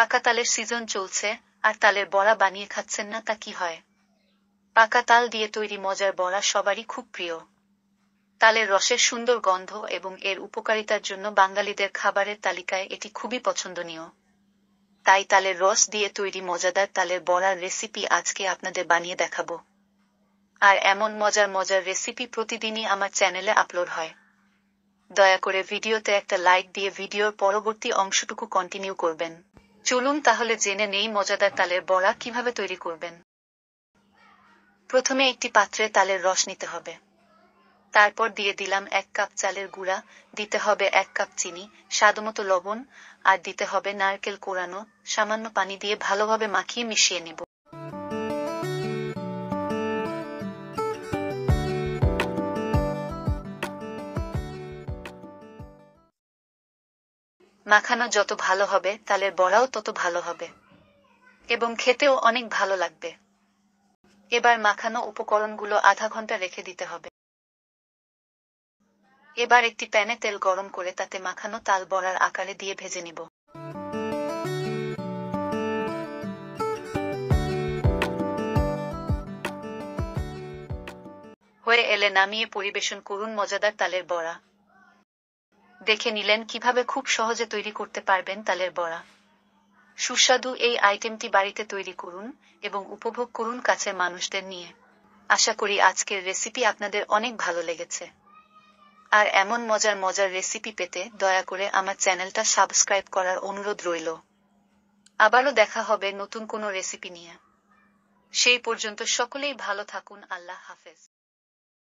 পাকা তালের সিজন চলছে আর তালের বড়া বানিয়ে খাচ্ছেন না তা কি হয়? পাকা তাল দিয়ে তৈরি মজার বড়া সবারই খুব প্রিয়। তালের রসের সুন্দর গন্ধ এবং এর উপকারিতার জন্য বাঙালিদের খাবারের তালিকায় এটি খুবই পছন্দনীয়। তাই তালের রস দিয়ে তৈরি মজাদার তালের বড়ার রেসিপি আজকে আপনাদের বানিয়ে দেখাবো। আর এমন মজার মজার রেসিপি প্রতিদিনই আমার চ্যানেলে আপলোড হয়। দয়া করে ভিডিওতে একটা লাইক দিয়ে ভিডিওর পরবর্তী অংশটুকু কন্টিনিউ করবেন। চলুন তাহলে জেনে নেই মজাদার তালের বড়া কিভাবে তৈরি করবেন। প্রথমে একটি পাত্রে তালের রস নিতে হবে। তারপর দিয়ে দিলাম 1 কাপ চালের গুঁড়া, দিতে হবে 1 কাপ চিনি, স্বাদমতো লবণ, আর দিতে হবে নারকেল কোড়ানো। সামান্য পানি দিয়ে ভালোভাবে মাখিয়ে মিশিয়ে নেব। মাখানো যত ভালো হবে তালের বড়াও তত ভালো হবে এবং খেতেও অনেক ভালো লাগবে। এবার মাখানো উপকরণগুলো আধা ঘন্টা রেখে দিতে হবে। এবার একটি প্যানে তেল গরম করে তাতে মাখানো তাল বড়ার আকারে দিয়ে ভেজে নিব। হয়ে এলে নামিয়ে পরিবেশন করুন মজাদার তালের বড়া। দেখে নিলেন কিভাবে খুব সহজে তৈরি করতে পারবেন তালের বড়া। সুস্বাদু এই আইটেমটি বাড়িতে তৈরি করুন এবং উপভোগ করুন কাছের মানুষদের নিয়ে। আশা করি আজকের রেসিপি আপনাদের অনেক ভালো লেগেছে। আর এমন মজার মজার রেসিপি পেতে দয়া করে আমার চ্যানেলটা সাবস্ক্রাইব করার অনুরোধ রইল। আবারও দেখা হবে নতুন কোনো রেসিপি নিয়ে। সেই পর্যন্ত সকলেই ভালো থাকুন। আল্লাহ হাফেজ।